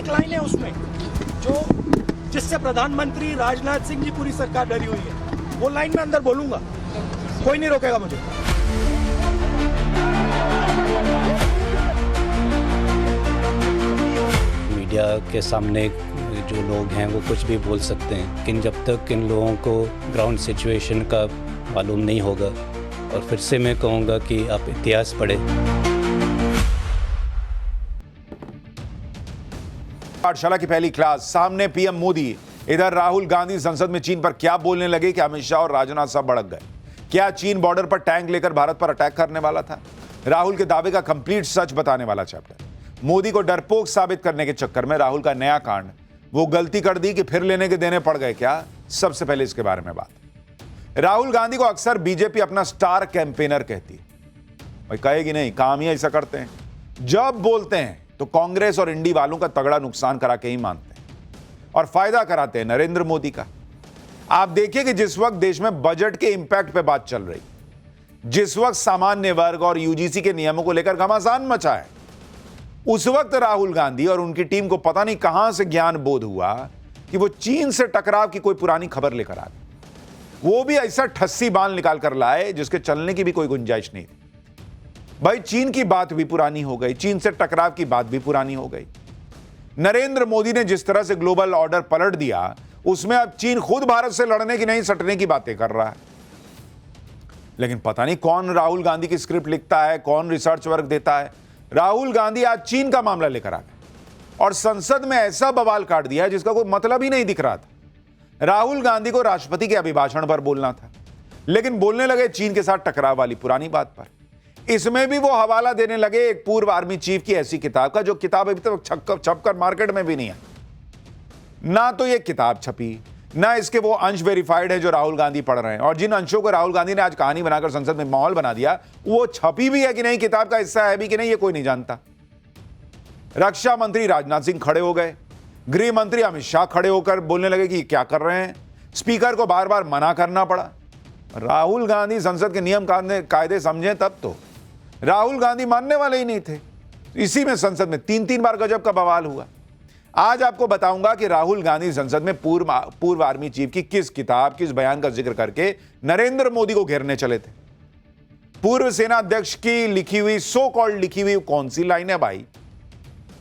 Line है उसमें जो जिससे प्रधानमंत्री राजनाथ सिंह जी पूरी सरकार डरी हुई है, वो लाइन में अंदर बोलूंगा, कोई नहीं रोकेगा मुझे। मीडिया के सामने जो लोग हैं वो कुछ भी बोल सकते हैं, लेकिन जब तक इन लोगों को ग्राउंड सिचुएशन का मालूम नहीं होगा, और फिर से मैं कहूँगा कि आप इतिहास पढ़ें। पाठशाला की पहली क्लास, सामने पीएम मोदी, इधर राहुल गांधी संसद में चीन पर क्या बोलने लगे कि अमित शाह और राजनाथ साहब भड़क गए। क्या चीन बॉर्डर पर टैंक लेकर भारत पर अटैक करने वाला था? राहुल के दावे का कंप्लीट सच बताने वाला चैप्टर। मोदी को डरपोक साबित करने के चक्कर में राहुल का नया कांड, वो गलती कर दी कि फिर लेने के देने पड़ गए क्या? सबसे पहले इसके बारे में बात। राहुल गांधी को अक्सर बीजेपी अपना स्टार कैंपेनर कहती है। भाई कहेगी नहीं, काम ही ऐसा करते हैं, जब बोलते हैं तो कांग्रेस और इंडी वालों का तगड़ा नुकसान करा के ही मानते हैं और फायदा कराते हैं नरेंद्र मोदी का। आप देखिए कि जिस वक्त देश में बजट के इंपैक्ट पे बात चल रही, जिस वक्त सामान्य वर्ग और यूजीसी के नियमों को लेकर घमासान मचा है, उस वक्त राहुल गांधी और उनकी टीम को पता नहीं कहां से ज्ञान बोध हुआ कि वो चीन से टकराव की कोई पुरानी खबर लेकर आ गए। वो भी ऐसा ठस्सी बाल निकाल कर लाए जिसके चलने की भी कोई गुंजाइश नहीं थी। भाई चीन की बात भी पुरानी हो गई, चीन से टकराव की बात भी पुरानी हो गई। नरेंद्र मोदी ने जिस तरह से ग्लोबल ऑर्डर पलट दिया, उसमें अब चीन खुद भारत से लड़ने की नहीं सटने की बातें कर रहा है। लेकिन पता नहीं कौन राहुल गांधी की स्क्रिप्ट लिखता है, कौन रिसर्च वर्क देता है। राहुल गांधी आज चीन का मामला लेकर आ गए और संसद में ऐसा बवाल काट दिया जिसका कोई मतलब ही नहीं दिख रहा था। राहुल गांधी को राष्ट्रपति के अभिभाषण पर बोलना था, लेकिन बोलने लगे चीन के साथ टकराव वाली पुरानी बात पर। इसमें भी वो हवाला देने लगे एक पूर्व आर्मी चीफ की ऐसी किताब का, जो किताब अभी तक छपकर मार्केट में भी नहीं है। ना तो ये किताब छपी, ना इसके वो अंश वेरीफाइड है जो राहुल गांधी पढ़ रहे हैं, और जिन अंशों को राहुल गांधी ने आज कहानी बनाकर संसद में माहौल बना दिया, वो छपी भी है कि नहीं, किताब का हिस्सा है भी कि नहीं, ये कोई नहीं जानता। रक्षा मंत्री राजनाथ सिंह खड़े हो गए, गृह मंत्री अमित शाह खड़े होकर बोलने लगे कि क्या कर रहे हैं, स्पीकर को बार बार मना करना पड़ा। राहुल गांधी संसद के नियम कायदे समझें तब तो। राहुल गांधी मानने वाले ही नहीं थे। इसी में संसद में 3-3 बार गजब का बवाल हुआ। आज आपको बताऊंगा कि राहुल गांधी संसद में पूर्व आर्मी चीफ की किस किताब, किस बयान का जिक्र करके नरेंद्र मोदी को घेरने चले थे। पूर्व सेना अध्यक्ष की लिखी हुई, सो कॉल्ड लिखी हुई कौन सी लाइन है भाई,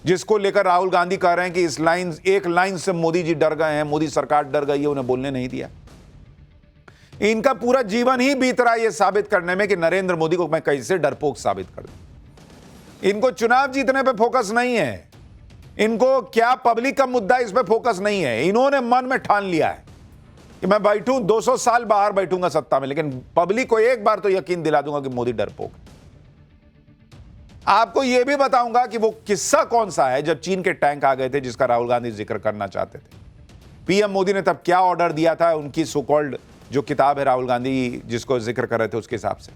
जिसको लेकर राहुल गांधी कह रहे हैं कि इस लाइन, एक लाइन से मोदी जी डर गए हैं, मोदी सरकार डर गई है, उन्हें बोलने नहीं दिया। इनका पूरा जीवन ही बीत रहा है यह साबित करने में कि नरेंद्र मोदी को मैं कैसे डरपोक साबित कर दूं। इनको चुनाव जीतने पे फोकस नहीं है, इनको क्या पब्लिक का मुद्दा, इस पे फोकस नहीं है। इन्होंने मन में ठान लिया है कि मैं बैठूं 200 साल बाहर बैठूंगा सत्ता में, लेकिन पब्लिक को एक बार तो यकीन दिला दूंगा कि मोदी डरपोक। आपको यह भी बताऊंगा कि वो किस्सा कौन सा है जब चीन के टैंक आ गए थे, जिसका राहुल गांधी जिक्र करना चाहते थे। पीएम मोदी ने तब क्या ऑर्डर दिया था, उनकी सो कॉल्ड जो किताब है राहुल गांधी जिसको जिक्र कर रहे थे उसके हिसाब से।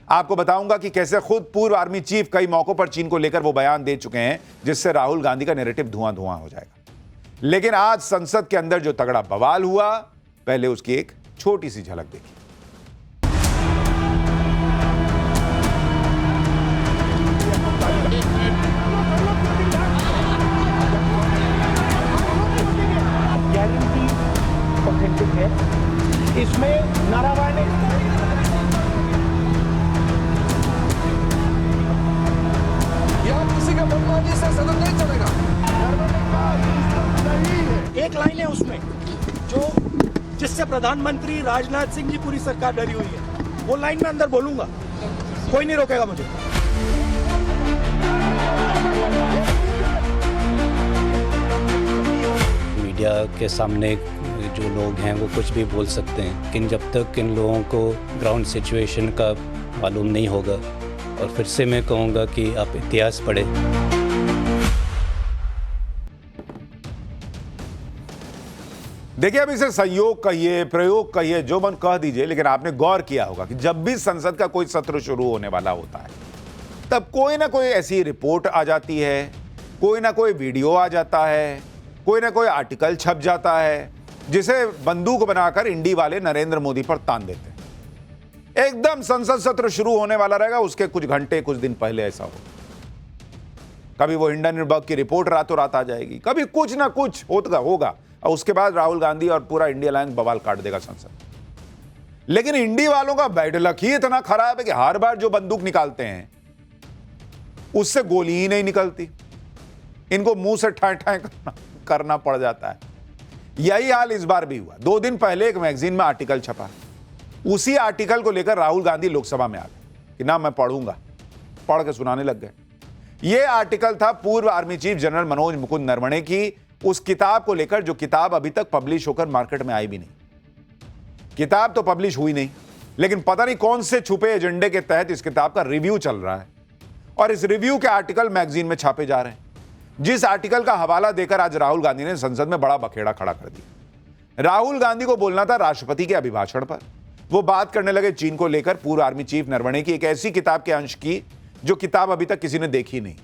आपको बताऊंगा कि कैसे खुद पूर्व आर्मी चीफ कई मौकों पर चीन को लेकर वो बयान दे चुके हैं, जिससे राहुल गांधी का नैरेटिव धुआं धुआं हो जाएगा। लेकिन आज संसद के अंदर जो तगड़ा बवाल हुआ, पहले उसकी एक छोटी सी झलक देखिए। ऑथेंटिक है, इसमें नारावाने किसी का बदमाशी से सदन नहीं चलेगा। एक लाइन है उसमें जो जिससे प्रधानमंत्री राजनाथ सिंह जी पूरी सरकार डरी हुई है, वो लाइन में अंदर बोलूंगा, कोई नहीं रोकेगा मुझे। मीडिया के सामने जो लोग हैं वो कुछ भी बोल सकते हैं, लेकिन जब तक इन लोगों को ग्राउंड सिचुएशन का मालूम नहीं होगा, और फिर से मैं कहूँगा कि आप इतिहास पढ़ें। देखिए, अब इसे संयोग कहिए, प्रयोग कहिए, जो मन कह दीजिए, लेकिन आपने गौर किया होगा कि जब भी संसद का कोई सत्र शुरू होने वाला होता है, तब कोई ना कोई ऐसी रिपोर्ट आ जाती है, कोई ना कोई वीडियो आ जाता है, कोई ना कोई आर्टिकल छप जाता है, जिसे बंदूक बनाकर इंडी वाले नरेंद्र मोदी पर तान देते हैं। एकदम संसद सत्र शुरू होने वाला रहेगा, उसके कुछ घंटे, कुछ दिन पहले ऐसा हो। कभी वो हिंडनबर्ग की रिपोर्ट रातों रात आ जाएगी, कभी कुछ ना कुछ होगा और उसके बाद राहुल गांधी और पूरा इंडिया अलायंस बवाल काट देगा संसद। लेकिन इंडी वालों का बैड लक ही इतना खराब है कि हर बार जो बंदूक निकालते हैं उससे गोली ही नहीं निकलती, इनको मुंह से ठाए ठाए करना पड़ जाता है। यही हाल इस बार भी हुआ। 2 दिन पहले एक मैगजीन में आर्टिकल छपा, उसी आर्टिकल को लेकर राहुल गांधी लोकसभा में आ गए कि ना मैं पढ़ूंगा, पढ़ के सुनाने लग गए। यह आर्टिकल था पूर्व army chief general Manoj Mukund Naravane की उस किताब को लेकर, जो किताब अभी तक पब्लिश होकर मार्केट में आई भी नहीं। किताब तो पब्लिश हुई नहीं, लेकिन पता नहीं कौन से छुपे एजेंडे के तहत इस किताब का रिव्यू चल रहा है और इस रिव्यू के आर्टिकल मैगजीन में छापे जा रहे हैं, जिस आर्टिकल का हवाला देकर आज राहुल गांधी ने संसद में बड़ा बखेड़ा खड़ा कर दिया। राहुल गांधी को बोलना था राष्ट्रपति के अभिभाषण पर, वो बात करने लगे चीन को लेकर पूर्व आर्मी चीफ नरवणे की एक ऐसी किताब के अंश की जो किताब अभी तक किसी ने देखी नहीं।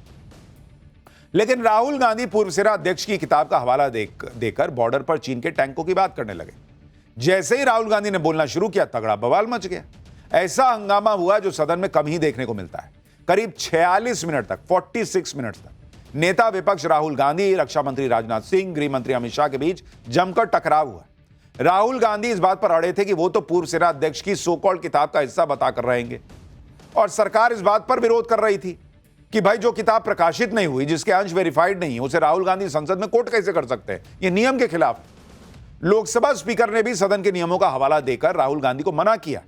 लेकिन राहुल गांधी पूर्व सेना अध्यक्ष की किताब का हवाला देकर बॉर्डर पर चीन के टैंकों की बात करने लगे। जैसे ही राहुल गांधी ने बोलना शुरू किया, तगड़ा बवाल मच गया। ऐसा हंगामा हुआ जो सदन में कम ही देखने को मिलता है। करीब 46 मिनट तक, 46 मिनट तक नेता विपक्ष राहुल गांधी, रक्षा मंत्री राजनाथ सिंह, गृह मंत्री अमित शाह के बीच जमकर टकराव हुआ। राहुल गांधी इस बात पर अड़े थे कि वो तो पूर्व सेना अध्यक्ष की सो कॉल्ड किताब का हिस्सा बताकर रहेंगे, और सरकार इस बात पर विरोध कर रही थी कि भाई जो किताब प्रकाशित नहीं हुई, जिसके अंश वेरीफाइड नहीं, उसे राहुल गांधी संसद में कोट कैसे कर सकते हैं, ये नियम के खिलाफ है। लोकसभा स्पीकर ने भी सदन के नियमों का हवाला देकर राहुल गांधी को मना किया।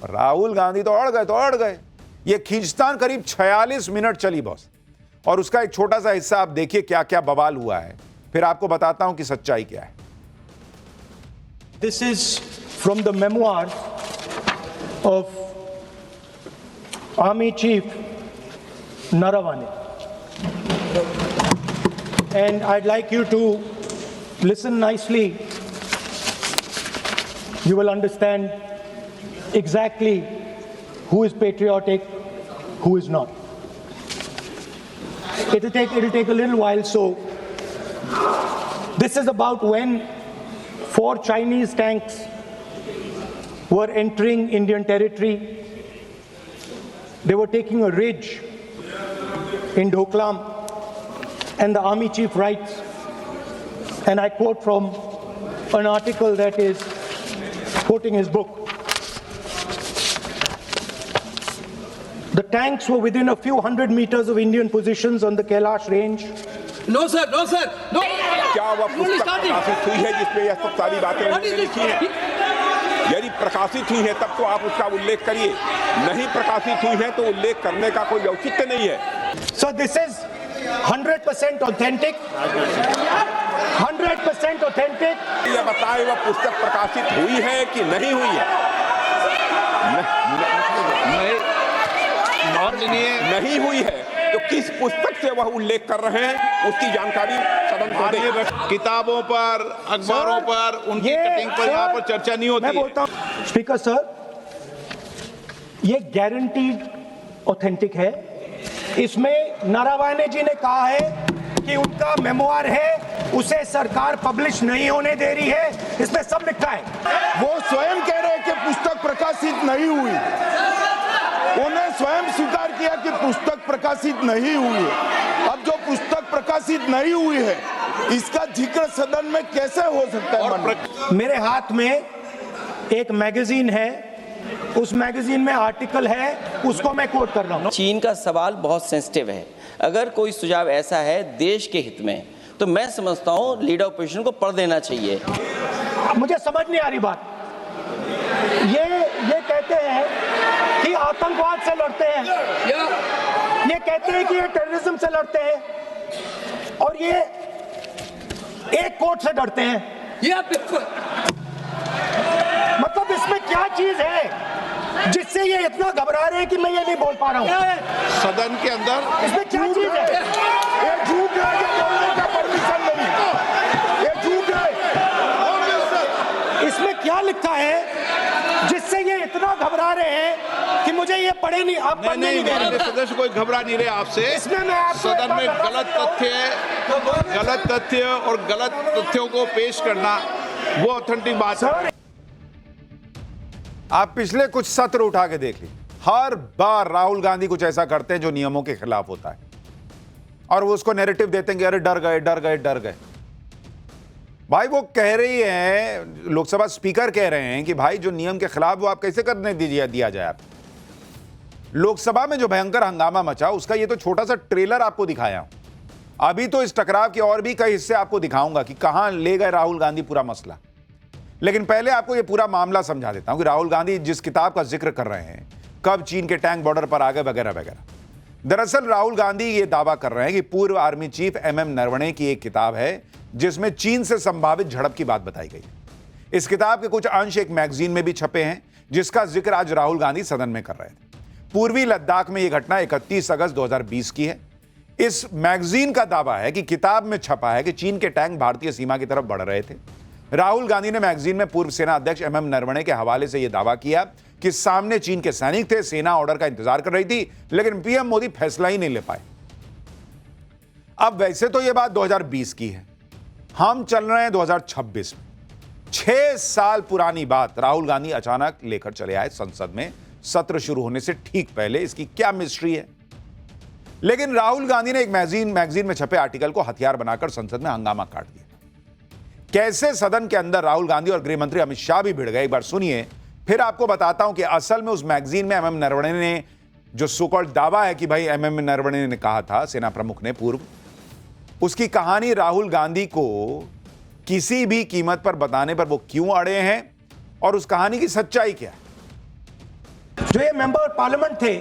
राहुल गांधी तो अड़ गए। ये खींचतान करीब 46 मिनट चली बॉस, और उसका एक छोटा सा हिस्सा आप देखिए क्या क्या बवाल हुआ है, फिर आपको बताता हूं कि सच्चाई क्या है। This is from the memoirs of Army Chief Naravane, and I'd like you to listen nicely. You will understand exactly who is patriotic, who is not. It'll take a little while. So this is about when 4 Chinese tanks were entering Indian territory. They were taking a ridge in Doklam, and the army chief writes, and I quote from an article that is quoting his book. The tanks were within a few hundred meters of Indian positions on the Kailash range. No, sir. No. क्या वह पुस्तक प्रकाशित हुई है जिसमें यह सब सारी बातें उन्होंने लिखी हैं? यदि प्रकाशित हुई है तब तो आप उसका उल्लेख करिए, नहीं प्रकाशित हुई है तो उल्लेख करने का कोई औचित्य नहीं है। So this is 100% authentic. 100% authentic. यह बताए वह पुस्तक प्रकाशित हुई है कि नहीं हुई है? नहीं हुई है तो किस पुस्तक से वह उल्लेख कर रहे हैं उसकी जानकारी सदन को दें। किताबों पर, अखबारों पर, उनकी कटिंग पर यहाँ पर चर्चा नहीं होती। मैं बोलता हूं स्पीकर सर, ये गारंटीड ऑथेंटिक है। इसमें नारावाने जी ने कहा है कि उनका मेमोआर है, उसे सरकार पब्लिश नहीं होने दे रही है, इसमें सब लिखा है। वो स्वयं कह रहे हैं कि पुस्तक प्रकाशित नहीं हुई, उन्हें स्वयं स्वीकार किया कि पुस्तक प्रकाशित नहीं हुई है। अब जो पुस्तक प्रकाशित नहीं हुई है इसका जिक्र सदन में कैसे हो सकता है? मेरे हाथ में एक मैगजीन है, उस मैगजीन में आर्टिकल है, उसको मैं कोट कर रहा हूं। चीन का सवाल बहुत सेंसिटिव है। अगर कोई सुझाव ऐसा है देश के हित में, तो मैं समझता हूं लीडर ऑपोजिशन को पढ़ देना चाहिए। मुझे समझ नहीं आ रही बात। ये कहते हैं कि आतंकवाद से लड़ते हैं, ये कहते हैं कि ये टेररिज्म से लड़ते हैं, और ये एक कोर्ट से डरते हैं। मतलब इसमें क्या चीज है जिससे ये इतना घबरा रहे हैं कि मैं ये नहीं बोल पा रहा हूं? सदन के अंदर इसमें क्या चीज है? ये झूठ है, ये बोलने का परमिशन नहीं, ये झूठ है। इसमें क्या लिखा है जिससे ये इतना घबरा रहे हैं कि मुझे ये पढ़े नहीं, आप पढ़ने नहीं दे रहे? सदस्य कोई घबरा नहीं रहे आपसे। इसमें मैं आपको सदन में गलत तथ्य और गलत तथ्यों को पेश करना वो ऑथेंटिक बात है। आप पिछले कुछ सत्र उठा के देख लीजिए, हर बार राहुल गांधी कुछ ऐसा करते हैं जो नियमों के खिलाफ होता है। और वो उसको नैरेटिव देते हैं कि अरे डर गए डर गए डर गए। भाई वो कह रही है, लोकसभा स्पीकर कह रहे हैं कि भाई जो नियम के खिलाफ वो आप कैसे करने दिया जाए। आप लोकसभा में जो भयंकर हंगामा मचा उसका ये तो छोटा सा ट्रेलर आपको दिखाया हूं। अभी तो इस टकराव के और भी कई हिस्से आपको दिखाऊंगा कि कहां ले गए राहुल गांधी पूरा मसला। लेकिन पहले आपको ये पूरा मामला समझा देता हूं कि राहुल गांधी जिस किताब का जिक्र कर रहे हैं, कब चीन के टैंक बॉर्डर पर आ गए वगैरह वगैरह। दरअसल राहुल गांधी ये दावा कर रहे हैं कि पूर्व आर्मी चीफ एमएम नरवणे की एक किताब है जिसमें चीन से संभावित झड़प की बात बताई गई। इस किताब के कुछ अंश एक मैगजीन में भी छपे हैं जिसका जिक्र आज राहुल गांधी सदन में कर रहे थे। पूर्वी लद्दाख में यह घटना 31 अगस्त 2020 की है। इस मैगजीन का दावा है कि किताब में छपा है कि चीन के टैंक भारतीय सीमा की तरफ बढ़ रहे थे। राहुल गांधी ने मैगजीन में पूर्व सेना अध्यक्ष एमएम नरवणे के हवाले से यह दावा किया कि सामने चीन के सैनिक थे, सेना ऑर्डर का इंतजार कर रही थी, लेकिन पीएम मोदी फैसला ही नहीं ले पाए। अब वैसे तो यह बात 2020 की है, हम चल रहे हैं 2026 में। 6 साल पुरानी बात राहुल गांधी अचानक लेकर चले आए संसद में सत्र शुरू होने से ठीक पहले। इसकी क्या मिस्ट्री है? लेकिन राहुल गांधी ने एक मैगजीन में छपे आर्टिकल को हथियार बनाकर संसद में हंगामा काट दिया। कैसे सदन के अंदर राहुल गांधी और गृह मंत्री अमित शाह भी भिड़ गए, एक बार सुनिए, फिर आपको बताता हूं कि असल में उस मैगजीन में एमएम नरवणे ने जो सो-कॉल्ड दावा है कि भाई एमएम नरवणे ने कहा था, सेना प्रमुख ने पूर्व, उसकी कहानी राहुल गांधी को किसी भी कीमत पर बताने पर वो क्यों अड़े हैं और उस कहानी की सच्चाई क्या है। जो ये मेंबर पार्लियामेंट थे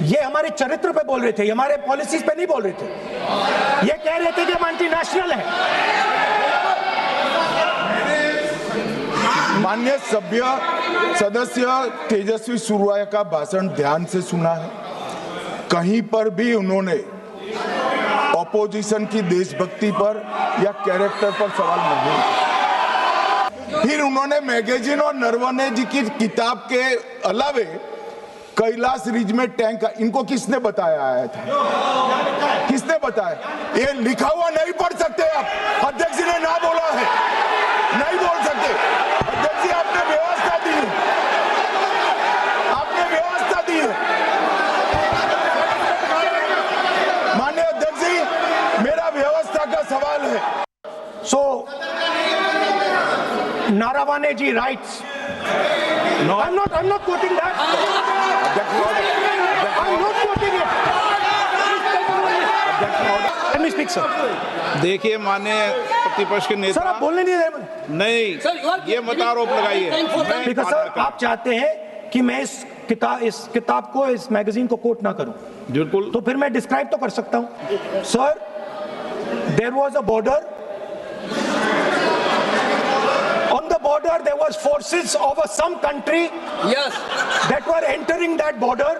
ये हमारे चरित्र पे बोल रहे थे, हमारे पॉलिसीज पे नहीं बोल रहे थे। ये कह रहे थे कि हम एंटी नेशनल है। माननीय सदस्य तेजस्वी सूर्या का भाषण ध्यान से सुना है। कहीं पर भी उन्होंने ऑपोजिशन की देशभक्ति पर या कैरेक्टर पर सवाल नहीं किया। फिर उन्होंने मैगजीन और नरवणे जी की किताब के अलावे कैलाश रिज में टैंक, इनको किसने बताया आया था? किसने बताया? ये लिखा हुआ नहीं पढ़ सकते आप। अध्यक्ष जी ने ना बोला है, नहीं बोल सकते। अध्यक्ष जी आपने व्यवस्था दी है, आपने व्यवस्था दी है। माननीय अध्यक्ष जी, मेरा व्यवस्था का सवाल है। सो नारावाने जी rights. I'm not quoting that. I'm not quoting it. Let me speak, sir. देखिए माननीय प्रतिपक्ष के नेता, सर आप बोलने नहीं दे। नहीं, ये मत आरोप लगाइए। ठीक है सर, आप चाहते हैं कि मैं इस किताब को, इस मैगजीन को कोट ना करूं, बिल्कुल, तो फिर मैं डिस्क्राइब तो कर सकता हूं। Sir, there was a border, on the border there was forces of some country, yes, that were entering that border.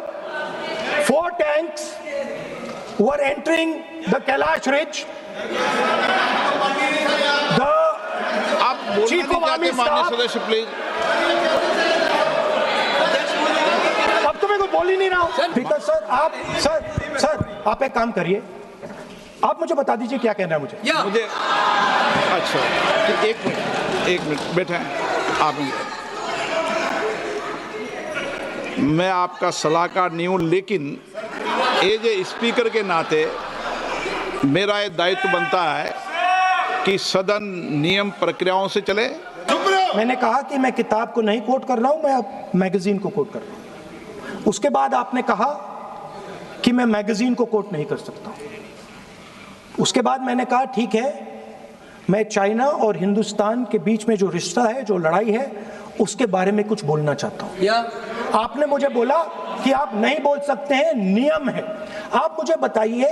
4 tanks were entering the Kailash Ridge. The आप बोलना chief नहीं of army चाहते माननीय staff, सदस्य, please. अब तो मैं कोई बोल ही नहीं रहा हूं। ठीक है सर, सर आप एक काम करिए, आप मुझे बता दीजिए क्या कहना है मुझे। अच्छा, तो एक मिनट बैठे आप। मैं आपका सलाहकार नहीं हूं, लेकिन एज ए स्पीकर के नाते मेरा ये दायित्व बनता है कि सदन नियम प्रक्रियाओं से चले। मैंने कहा कि मैं किताब को नहीं कोट कर रहा हूं, मैं अब मैगजीन को कोट कर रहा हूं। उसके बाद आपने कहा कि मैं मैगजीन को कोट नहीं कर सकता। उसके बाद मैंने कहा ठीक है, मैं चाइना और हिंदुस्तान के बीच में जो रिश्ता है, जो लड़ाई है, उसके बारे में कुछ बोलना चाहता हूं। आपने मुझे बोला कि आप नहीं बोल सकते हैं, नियम है। आप मुझे बताइए,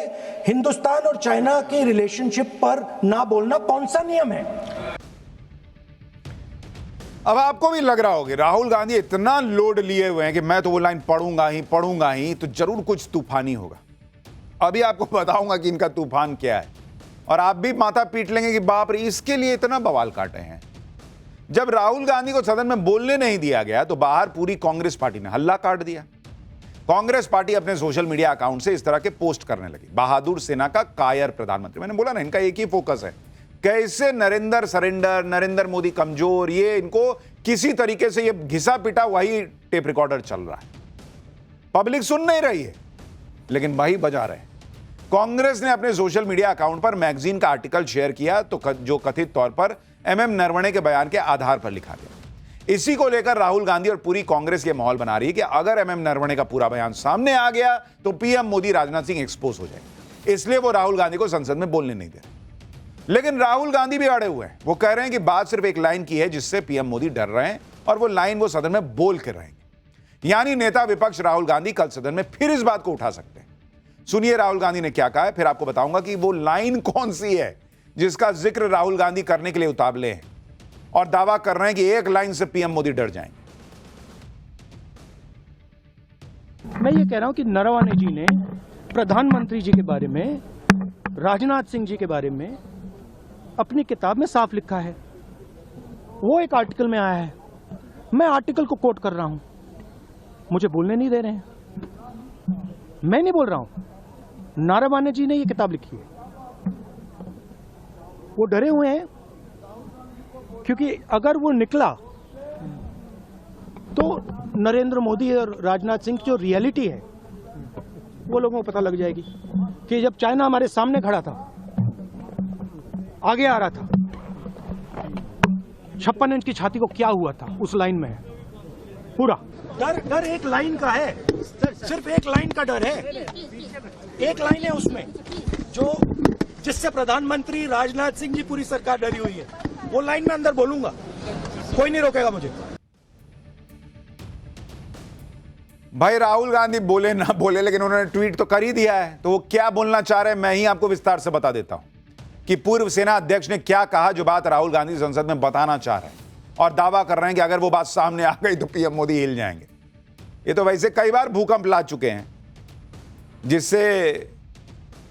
हिंदुस्तान और चाइना की रिलेशनशिप पर ना बोलना कौन सा नियम है? अब आपको भी लग रहा होगा राहुल गांधी इतना लोड लिए हुए हैं कि मैं तो वो लाइन पढ़ूंगा ही तो जरूर कुछ तूफानी होगा। अभी आपको बताऊंगा कि इनका तूफान क्या है, और आप भी माथा पीट लेंगे कि बाप रे, इसके लिए इतना बवाल काटे हैं। जब राहुल गांधी को सदन में बोलने नहीं दिया गया तो बाहर पूरी कांग्रेस पार्टी ने हल्ला काट दिया। कांग्रेस पार्टी अपने सोशल मीडिया अकाउंट से इस तरह के पोस्ट करने लगी। बहादुर सेना का कायर प्रधानमंत्री। मैंने बोला ना, इनका एक ही फोकस है, कैसे नरेंद्र सरेंडर, नरेंद्र मोदी कमजोर। ये इनको किसी तरीके से ये घिसा पिटा वही टेप रिकॉर्डर चल रहा है। पब्लिक सुन नहीं रही है, लेकिन वही बजा रहे हैं। कांग्रेस ने अपने सोशल मीडिया अकाउंट पर मैगजीन का आर्टिकल शेयर किया तो जो कथित तौर पर एमएम नरवणे के बयान के आधार पर लिखा गया। इसी को लेकर राहुल गांधी और पूरी कांग्रेस ये माहौल बना रही है कि अगर एमएम नरवणे का पूरा बयान सामने आ गया तो पीएम मोदी राजनाथ सिंह एक्सपोज हो जाएंगे, इसलिए वो राहुल गांधी को संसद में बोलने नहीं दे रहे। लेकिन राहुल गांधी भी अड़े हुए हैं। वो कह रहे हैं कि बात सिर्फ एक लाइन की है जिससे पीएम मोदी डर रहे हैं और वो लाइन वो सदन में बोल के रहेंगे। यानी नेता विपक्ष राहुल गांधी कल सदन में फिर इस बात को उठा सकते हैं। सुनिए राहुल गांधी ने क्या कहा है, फिर आपको बताऊंगा कि वो लाइन कौन सी है जिसका जिक्र राहुल गांधी करने के लिए उतावले हैं और दावा कर रहे हैं कि एक लाइन से पीएम मोदी डर जाएंगे। मैं ये कह रहा हूं कि नरवणे जी ने प्रधानमंत्री जी के बारे में, राजनाथ सिंह जी के बारे में अपनी किताब में साफ लिखा है। वो एक आर्टिकल में आया है, मैं आर्टिकल को कोट कर रहा हूं, मुझे बोलने नहीं दे रहे हैं। मैं नहीं बोल रहा हूं, नरवणे जी ने ये किताब लिखी है। वो डरे हुए हैं क्योंकि अगर वो निकला तो नरेंद्र मोदी और राजनाथ सिंह की जो रियलिटी है वो लोगों को पता लग जाएगी कि जब चाइना हमारे सामने खड़ा था, आगे आ रहा था, 56 इंच की छाती को क्या हुआ था उस लाइन में है पूरा। डर एक लाइन का है, सिर्फ एक लाइन का डर है, एक लाइन है उसमें जो जिससे प्रधानमंत्री राजनाथ सिंह जी पूरी सरकार डरी हुई है। वो लाइन में अंदर बोलूंगा, कोई नहीं रोकेगा मुझे। भाई राहुल गांधी बोले ना बोले लेकिन उन्होंने ट्वीट तो कर ही दिया है, तो वो क्या बोलना चाह रहे हैं मैं ही आपको विस्तार से बता देता हूं कि पूर्व सेना अध्यक्ष ने क्या कहा, जो बात राहुल गांधी संसद में बताना चाह रहे हैं और दावा कर रहे हैं कि अगर वो बात सामने आ गई तो पीएम मोदी हिल जाएंगे। ये तो वैसे कई बार भूकंप ला चुके हैं जिससे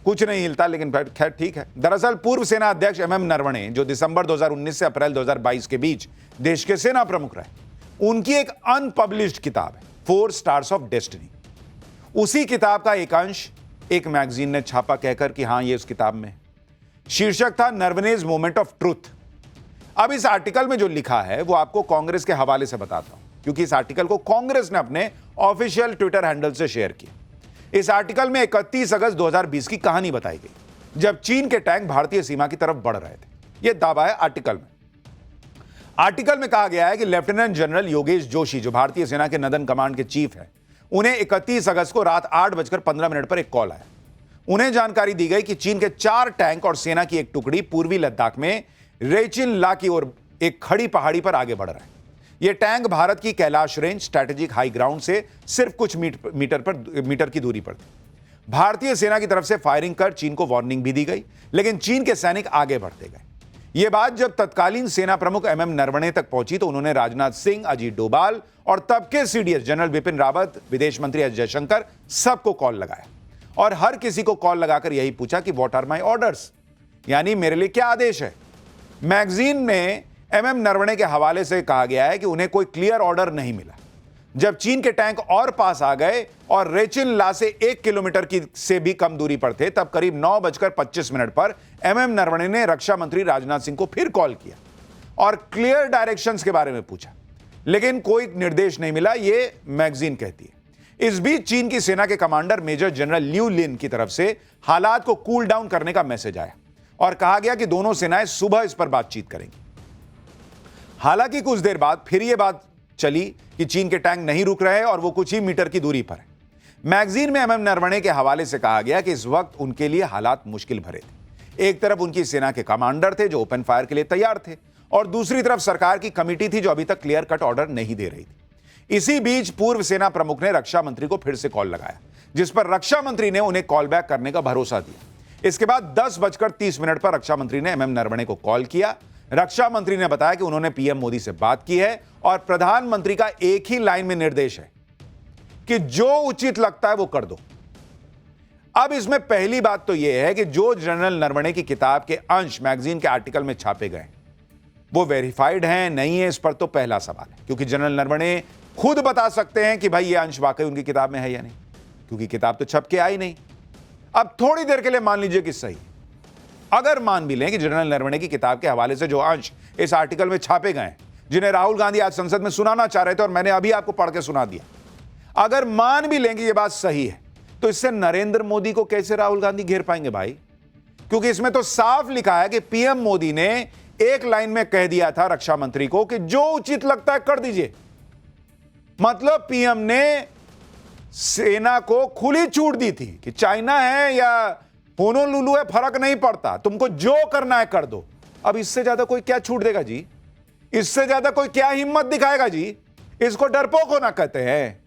कुछ नहीं हिलता, लेकिन खैर ठीक है। दरअसल पूर्व सेना अध्यक्ष एमएम नरवणे, जो दिसंबर 2019 से अप्रैल 2022 के बीच देश के सेना प्रमुख रहे, उनकी एक अनपब्लिश्ड किताब है 4 स्टार्स ऑफ डेस्टिनी। उसी किताब का एक अंश एक मैगजीन ने छापा कहकर कि हां ये उस किताब में। शीर्षक था नरवणेज मोमेंट ऑफ ट्रूथ। अब इस आर्टिकल में जो लिखा है वो आपको कांग्रेस के हवाले से बताता हूं, क्योंकि इस आर्टिकल को कांग्रेस ने अपने ऑफिशियल ट्विटर हैंडल से शेयर किया। इस आर्टिकल में 31 अगस्त 2020 की कहानी बताई गई जब चीन के टैंक भारतीय सीमा की तरफ बढ़ रहे थे। यह दावा है आर्टिकल में। आर्टिकल में कहा गया है कि लेफ्टिनेंट जनरल योगेश जोशी, जो भारतीय सेना के नदन कमांड के चीफ हैं, उन्हें 31 अगस्त को रात 8:15 पर एक कॉल आया। उन्हें जानकारी दी गई कि चीन के 4 टैंक और सेना की एक टुकड़ी पूर्वी लद्दाख में रेचिन ला की ओर एक खड़ी पहाड़ी पर आगे बढ़ रहे हैं। ये टैंक भारत की Kailash range strategic high ground से सिर्फ कुछ मीटर की दूरी पर थे। भारतीय सेना की तरफ से फायरिंग कर चीन को वार्निंग भी दी गई, लेकिन चीन के सैनिक आगे बढ़ते गए। यह बात जब तत्कालीन सेना प्रमुख एमएम नरवणे तक पहुंची तो उन्होंने राजनाथ सिंह, अजीत डोभाल और तब के सीडीएस जनरल विपिन रावत, विदेश मंत्री एस जयशंकर सबको कॉल लगाया और हर किसी को कॉल लगाकर यही पूछा कि व्हाट आर माय ऑर्डर्स, यानी मेरे लिए क्या आदेश है। मैगजीन में एमएम नरवणे के हवाले से कहा गया है कि उन्हें कोई क्लियर ऑर्डर नहीं मिला। जब चीन के टैंक और पास आ गए और रेचिन ला से 1 किलोमीटर की से भी कम दूरी पर थे, तब करीब 9:25 पर एमएम नरवणे ने रक्षा मंत्री राजनाथ सिंह को फिर कॉल किया और क्लियर डायरेक्शंस के बारे में पूछा, लेकिन कोई निर्देश नहीं मिला, यह मैगजीन कहती है। इस बीच चीन की सेना के कमांडर मेजर जनरल ल्यू लिन की तरफ से हालात को कूल डाउन करने का मैसेज आया और कहा गया कि दोनों सेनाएं सुबह इस पर बातचीत करेंगी। हालांकि कुछ देर बाद फिर यह बात चली कि चीन के टैंक नहीं रुक रहे और वो कुछ ही मीटर की दूरी पर है। मैगजीन में एमएम नरवणे के हवाले से कहा गया कि इस वक्त उनके लिए हालात मुश्किल भरे थे। एक तरफ उनकी सेना के कमांडर थे जो ओपन फायर के लिए तैयार थे और दूसरी तरफ सरकार की कमेटी थी जो अभी तक क्लियर कट ऑर्डर नहीं दे रही थी। इसी बीच पूर्व सेना प्रमुख ने रक्षा मंत्री को फिर से कॉल लगाया, जिस पर रक्षा मंत्री ने उन्हें कॉल बैक करने का भरोसा दिया। इसके बाद 10:30 पर रक्षा मंत्री ने एमएम नरवणे को कॉल किया। रक्षा मंत्री ने बताया कि उन्होंने पीएम मोदी से बात की है और प्रधानमंत्री का एक ही लाइन में निर्देश है कि जो उचित लगता है वो कर दो। अब इसमें पहली बात तो यह है कि जो जनरल नरवणे की किताब के अंश मैगजीन के आर्टिकल में छापे गए वो वेरीफाइड हैं नहीं है, इस पर तो पहला सवाल है, क्योंकि जनरल नरवणे खुद बता सकते हैं कि भाई ये अंश वाकई उनकी किताब में है या नहीं, क्योंकि किताब तो छप के आई नहीं। अब थोड़ी देर के लिए मान लीजिए कि सही, अगर मान भी लें कि जनरल नरवणे की किताब के हवाले से जो अंश इस आर्टिकल में छापे गए जिन्हें राहुल गांधी आज संसद में सुनाना चाह रहे थे और मैंने अभी आपको पढ़ के सुना दिया, अगर मान भी लें कि यह बात सही है तो इससे नरेंद्र मोदी को कैसे राहुल गांधी घेर पाएंगे भाई? क्योंकि इसमें तो साफ लिखा है कि पीएम मोदी ने एक लाइन में कह दिया था रक्षा मंत्री को कि जो उचित लगता है कर दीजिए। मतलब पीएम ने सेना को खुली छूट दी थी कि चाइना है या होनोलुलु है, फर्क नहीं पड़ता, तुमको जो करना है कर दो। अब इससे ज्यादा कोई क्या छूट देगा जी? इससे ज्यादा कोई क्या हिम्मत दिखाएगा जी? इसको डरपोक होना कहते हैं।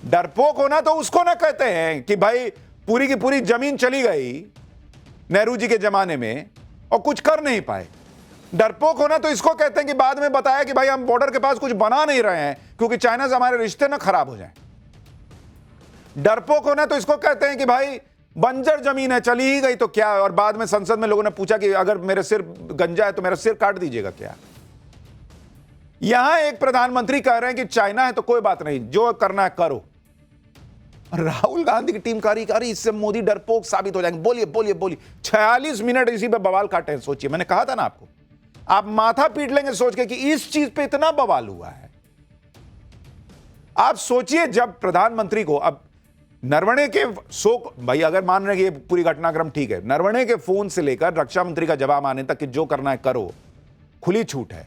डरपोक होना तो उसको ना कहते हैं कि भाई पूरी की पूरी जमीन चली गई नेहरू जी के जमाने में और कुछ कर नहीं पाए। डरपोक होना तो इसको कहते हैं कि बाद में बताया कि भाई हम बॉर्डर के पास कुछ बना नहीं रहे हैं क्योंकि चाइना से हमारे रिश्ते ना खराब हो जाएं। डरपोक होना तो इसको कहते हैं कि भाई बंजर जमीन है, चली ही गई तो क्या, और बाद में संसद में लोगों ने पूछा कि अगर मेरे सिर गंजा है तो मेरा सिर काट दीजिएगा क्या? यहां एक प्रधानमंत्री कह रहे हैं कि चाइना है तो कोई बात नहीं, जो करना है करो। राहुल गांधी की टीम कार्यकारी इससे मोदी डरपोक साबित हो जाएंगे। बोलिए बोलिए बोलिए, 46 मिनट इसी पे बवाल काटे हैं। सोचिए, मैंने कहा था ना आपको, आप माथा पीट लेंगे सोच के कि इस चीज पे इतना बवाल हुआ है। आप सोचिए, जब प्रधानमंत्री को अब नरवणे के भाई अगर मान रहे कि ये पूरी घटनाक्रम ठीक है, नरवणे के फोन से लेकर रक्षा मंत्री का जवाब आने तक कि जो करना है करो, खुली छूट है।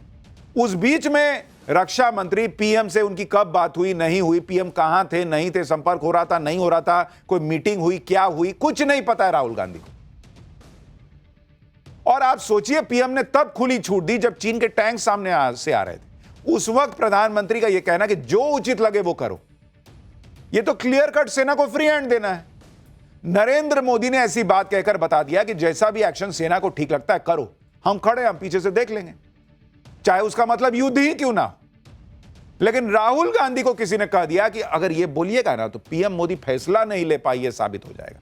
उस बीच में रक्षा मंत्री पीएम से उनकी कब बात हुई, नहीं हुई, पीएम कहां थे, नहीं थे, संपर्क हो रहा था, नहीं हो रहा था, कोई मीटिंग हुई, क्या हुई, कुछ नहीं पता है राहुल गांधी को। और आप सोचिए, पीएम ने तब खुली छूट दी जब चीन के टैंक सामने से आ रहे थे। उस वक्त प्रधानमंत्री का यह कहना कि जो उचित लगे वो करो, यह तो क्लियर कट सेना को फ्री हैंड देना है। नरेंद्र मोदी ने ऐसी बात कहकर बता दिया कि जैसा भी एक्शन सेना को ठीक लगता है करो, हम खड़े, हम पीछे से देख लेंगे, चाहे उसका मतलब युद्ध ही क्यों ना हो। लेकिन राहुल गांधी को किसी ने कह दिया कि अगर ये बोलिएगा ना तो पीएम मोदी फैसला नहीं ले पाई, ये साबित हो जाएगा।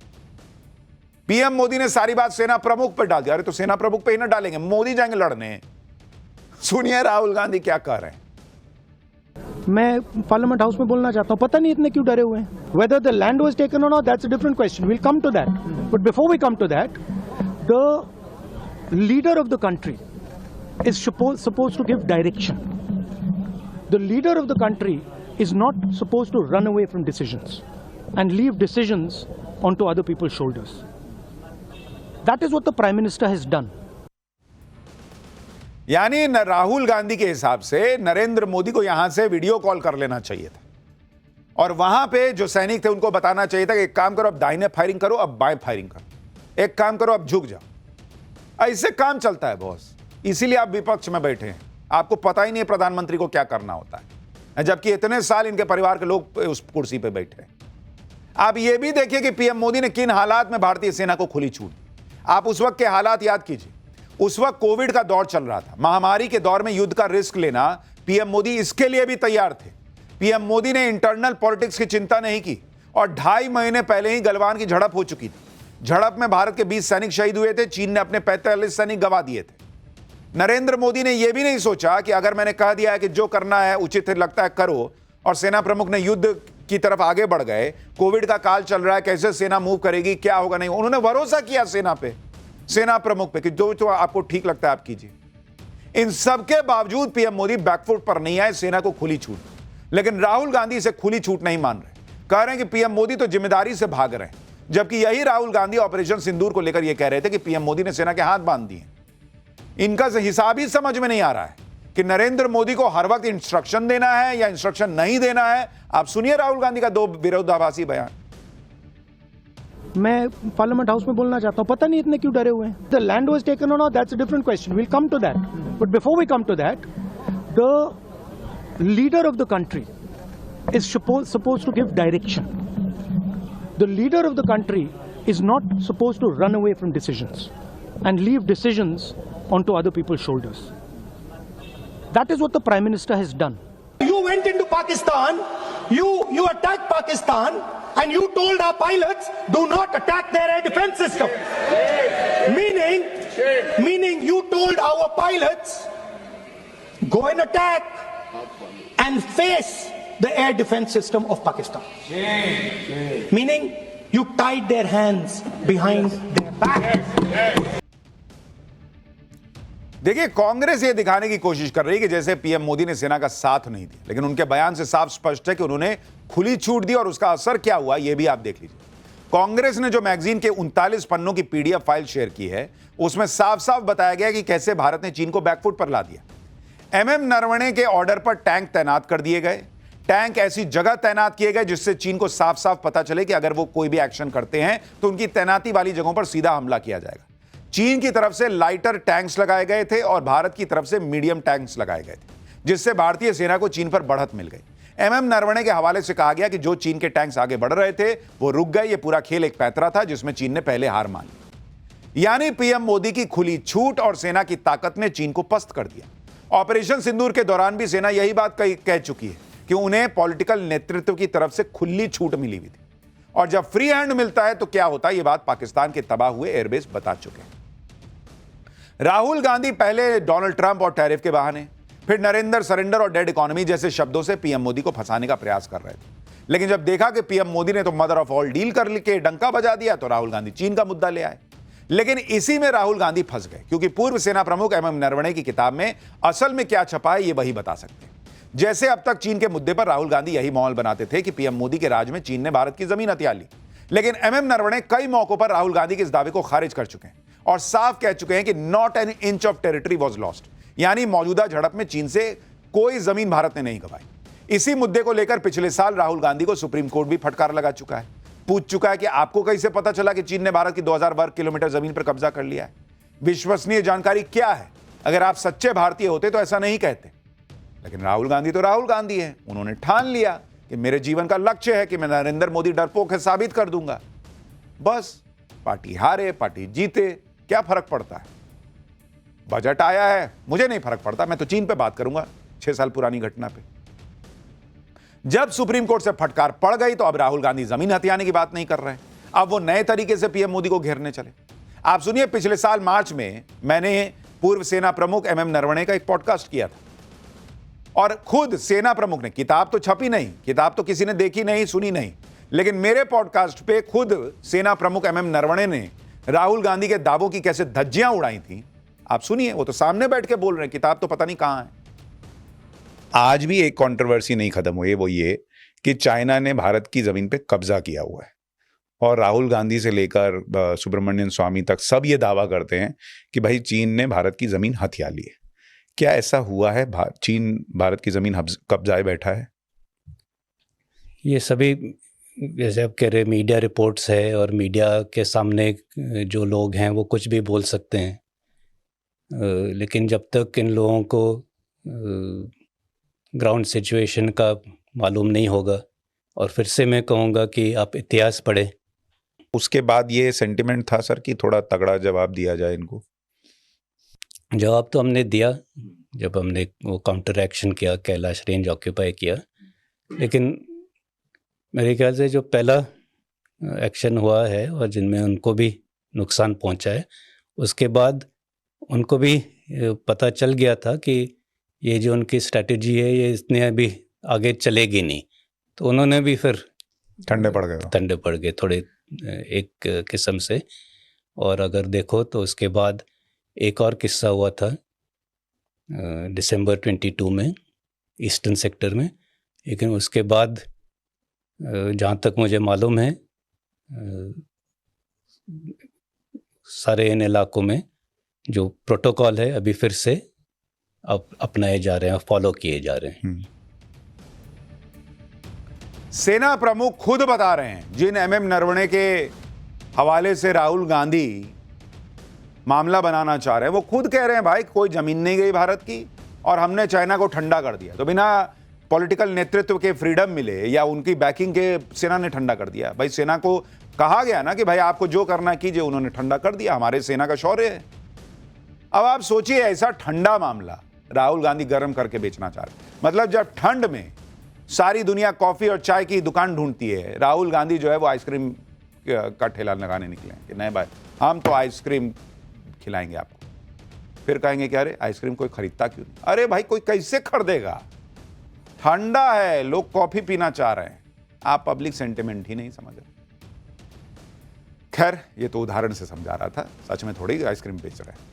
पीएम मोदी ने सारी बात सेना प्रमुख पर डाल दिया। अरे तो सेना प्रमुख पे ही ना डालेंगे, मोदी जाएंगे लड़ने। सुनिए राहुल गांधी क्या कह रहे हैं। मैं पार्लियामेंट हाउस में बोलना चाहता हूं, पता नहीं इतने क्यों डरे हुए हैं। Whether the land was taken or not, that's a different question, we'll come to that. But before we come to that, the leader of the country is supposed to give direction. The leader of the country is not supposed to run away from decisions and leave decisions onto other people's shoulders. That is what the Prime Minister has done. यानी राहुल गांधी के हिसाब से नरेंद्र मोदी को यहां से video call कर लेना चाहिए था और वहां पे जो सैनिक थे उनको बताना चाहिए था कि एक काम करो, अब दाहिने फायरिंग करो, अब बाएं फायरिंग करो, एक काम करो, अब झुक जाओ। ऐसे काम चलता है बॉस, इसीलिए आप विपक्ष में बैठे हैं। आपको पता ही नहीं प्रधानमंत्री को क्या करना होता है, जबकि इतने साल इनके परिवार के लोग उस कुर्सी पे बैठे हैं। आप ये भी देखिए कि पीएम मोदी ने किन हालात में भारतीय सेना को खुली छूट। आप उस वक्त के हालात याद कीजिए। उस वक्त कोविड का दौर चल रहा था, महामारी के दौर में युद्ध का रिस्क लेना पीएम मोदी इसके लिए भी तैयार थे। पीएम मोदी ने इंटरनल पॉलिटिक्स की चिंता नहीं की और 2.5 महीने पहले ही गलवान की झड़प हो चुकी थी। झड़प में भारत के 20 सैनिक शहीद हुए थे, चीन ने अपने 45 सैनिक गंवा दिए थे। नरेंद्र मोदी ने यह भी नहीं सोचा कि अगर मैंने कह दिया है कि जो करना है उचित लगता है करो, और सेना प्रमुख ने युद्ध की तरफ आगे बढ़ गए, कोविड का काल चल रहा है, कैसे सेना मूव करेगी, क्या होगा, नहीं, उन्होंने भरोसा किया सेना पे, सेना प्रमुख पे कि जो तो आपको ठीक लगता है आप कीजिए। इन सब के बावजूद पीएम मोदी बैकफुट पर नहीं आए, सेना को खुली छूट। लेकिन राहुल गांधी इसे खुली छूट नहीं मान रहे, कह रहे हैं कि पीएम मोदी तो जिम्मेदारी से भाग रहे हैं, जबकि यही राहुल गांधी ऑपरेशन सिंदूर को लेकर यह कह रहे थे कि पीएम मोदी ने सेना के हाथ बांध दिए। इनका हिसाब ही समझ में नहीं आ रहा है कि नरेंद्र मोदी को हर वक्त इंस्ट्रक्शन देना है या इंस्ट्रक्शन नहीं देना है। आप सुनिए राहुल गांधी का 2 विरोधाभासी बयान। मैं पार्लियामेंट हाउस में बोलना चाहता हूं, पता नहीं इतने क्यों डरे हुए हैं। The land was taken or not, that's a different question, we'll come to that. But before we come to that, the leader of the country is supposed to give direction. The leader of the country is not supposed to run away from decisions and leave decisions onto other people's shoulders. That is what the Prime Minister has done. You went into Pakistan, you attacked Pakistan, and you told our pilots, do not attack their air defense system. Meaning you told our pilots, go and attack and face the air defense system of Pakistan. Meaning you tied their hands behind their back. देखिए, कांग्रेस ये दिखाने की कोशिश कर रही है कि जैसे पीएम मोदी ने सेना का साथ नहीं दिया, लेकिन उनके बयान से साफ स्पष्ट है कि उन्होंने खुली छूट दी और उसका असर क्या हुआ यह भी आप देख लीजिए। कांग्रेस ने जो मैगजीन के 39 पन्नों की पीडीएफ फाइल शेयर की है, उसमें साफ साफ बताया गया कि कैसे भारत ने चीन को बैकफुट पर ला दिया। एमएम नरवणे के ऑर्डर पर टैंक तैनात कर दिए गए। टैंक ऐसी जगह तैनात किए गए जिससे चीन को साफ साफ पता चले कि अगर वो कोई भी एक्शन करते हैं तो उनकी तैनाती वाली जगहों पर सीधा हमला किया जाएगा। चीन की तरफ से लाइटर टैंक्स लगाए गए थे और भारत की तरफ से मीडियम टैंक्स लगाए गए थे, जिससे भारतीय सेना को चीन पर बढ़त मिल गई। एमएम नरवणे के हवाले से कहा गया कि जो चीन के टैंक्स आगे बढ़ रहे थे वो रुक गए। ये पूरा खेल एक पैंतरा था जिसमें चीन ने पहले हार मान ली। यानी पीएम मोदी की खुली छूट और सेना की ताकत ने चीन को पस्त कर दिया। ऑपरेशन सिंदूर के दौरान भी सेना यही बात कह चुकी है कि उन्हें पॉलिटिकल नेतृत्व की तरफ से खुली छूट मिली हुई थी, और जब फ्री हैंड मिलता है तो क्या होता है, यह बात पाकिस्तान के तबाह हुए एयरबेस बता चुके हैं। राहुल गांधी पहले डोनाल्ड ट्रंप और टैरिफ के बहाने, फिर नरेंद्र सरेंडर और डेड इकोनॉमी जैसे शब्दों से पीएम मोदी को फंसाने का प्रयास कर रहे थे, लेकिन जब देखा कि पीएम मोदी ने तो मदर ऑफ ऑल डील कर के डंका बजा दिया तो राहुल गांधी चीन का मुद्दा ले आए। लेकिन इसी में राहुल गांधी फंस गए, क्योंकि पूर्व सेना प्रमुख एमएम नरवणे की किताब में असल में क्या छपा है ये वही बता सकते हैं। जैसे अब तक चीन के मुद्दे पर राहुल गांधी यही माहौल बनाते थे कि पीएम मोदी के राज में चीन ने भारत की जमीन हथिया ली, लेकिन एमएम नरवणे कई मौकों पर राहुल गांधी के इस दावे को खारिज कर चुके हैं और साफ कह चुके हैं कि not an inch of territory was lost, यानी मौजूदा झड़प में चीन से कोई जमीन भारत ने नहीं गंवाई। इसी मुद्दे को लेकर पिछले साल राहुल गांधी को सुप्रीम कोर्ट भी फटकार लगा चुका है, पूछ चुका है कि आपको कैसे पता चला कि चीन ने भारत की 2000 वर्ग किलोमीटर जमीन पर कब्जा कर लिया है। विश्वसनीय जानकारी क्या है? अगर आप सच्चे भारतीय होते तो ऐसा नहीं कहते, लेकिन राहुल गांधी तो राहुल गांधी है। उन्होंने ठान लिया कि मेरे जीवन का लक्ष्य है कि मैं नरेंद्र मोदी डरपोक है साबित कर दूंगा। बस पार्टी हारे पार्टी जीते, क्या फर्क पड़ता है? बजट आया है, मुझे नहीं फर्क पड़ता, मैं तो चीन पे बात करूंगा 6 साल पुरानी घटना पे। जब सुप्रीम कोर्ट से फटकार पड़ गई तो अब राहुल गांधी जमीन हथियाने की बात नहीं कर रहे हैं, अब वो नए तरीके से पीएम मोदी को घेरने चले। आप सुनिए, पिछले साल मार्च में मैंने पूर्व सेना प्रमुख एमएम नरवणे का एक पॉडकास्ट किया था और खुद सेना प्रमुख ने, किताब तो छपी नहीं, किताब तो किसी ने देखी नहीं सुनी नहीं, लेकिन मेरे पॉडकास्ट पे खुद सेना प्रमुख एमएम नरवणे ने राहुल गांधी के दावों की कैसे धज्जियां उड़ाई थी आप सुनिए। वो तो सामने बैठ के बोल रहे हैं, किताब तो पता नहीं कहां है। आज भी एक कंट्रोवर्सी नहीं खत्म हुई, वो ये कि चाइना ने भारत की जमीन पे कब्जा किया हुआ है और राहुल गांधी से लेकर सुब्रमण्यम स्वामी तक सब ये दावा करते हैं कि भाई चीन ने भारत की जमीन हथिया ली है। क्या ऐसा हुआ है? चीन भारत की जमीन कब्जाए बैठा है? ये सभी जैसे आप कह रहे मीडिया रिपोर्ट्स है और मीडिया के सामने जो लोग हैं वो कुछ भी बोल सकते हैं, लेकिन जब तक इन लोगों को ग्राउंड सिचुएशन का मालूम नहीं होगा, और फिर से मैं कहूँगा कि आप इतिहास पढ़ें। उसके बाद ये सेंटिमेंट था सर कि थोड़ा तगड़ा जवाब दिया जाए इनको। जवाब तो हमने दिया जब हमने वो काउंटर एक्शन किया, कैलाश रेंज ऑक्यूपाई किया, लेकिन मेरे ख्याल से जो पहला एक्शन हुआ है और जिनमें उनको भी नुकसान पहुंचा है, उसके बाद उनको भी पता चल गया था कि ये जो उनकी स्ट्रैटेजी है ये इतने अभी आगे चलेगी नहीं, तो उन्होंने भी फिर ठंडे पड़ गए थोड़े एक किस्म से। और अगर देखो तो उसके बाद एक और किस्सा हुआ था दिसंबर 22 में ईस्टर्न सेक्टर में, लेकिन उसके बाद जहाँ तक मुझे मालूम है सारे इन इलाकों में जो प्रोटोकॉल है अभी फिर से अब अपनाए जा रहे हैं, फॉलो किए जा रहे हैं। सेना प्रमुख खुद बता रहे हैं, जिन एमएम नरवणे के हवाले से राहुल गांधी मामला बनाना चाह रहे हैं, वो खुद कह रहे हैं भाई कोई जमीन नहीं गई भारत की और हमने चाइना को ठंडा कर दिया। तो बिना पॉलिटिकल नेतृत्व के फ्रीडम मिले या उनकी बैकिंग के सेना ने ठंडा कर दिया। भाई सेना को कहा गया ना कि भाई आपको जो करना कीजिए, उन्होंने ठंडा कर दिया। हमारे सेना का शौर्य है। अब आप सोचिए ऐसा ठंडा मामला राहुल गांधी गर्म करके बेचना चाह रहे हैं। मतलब जब ठंड में सारी दुनिया कॉफी और चाय की दुकान ढूंढती है, राहुल गांधी जो है वो आइसक्रीम का ठेला लगाने निकले कि नहीं भाई हम तो आइसक्रीम खिलाएंगे आपको। फिर कहेंगे कि अरे आइसक्रीम कोई खरीदता क्यों नहीं? अरे भाई कोई कैसे खरीदेगा, ठंडा है, लोग कॉफी पीना चाह रहे हैं। आप पब्लिक सेंटिमेंट ही नहीं समझ रहे। खैर ये तो उदाहरण से समझा रहा था, सच में थोड़ी आइसक्रीम बेच रहे हैं।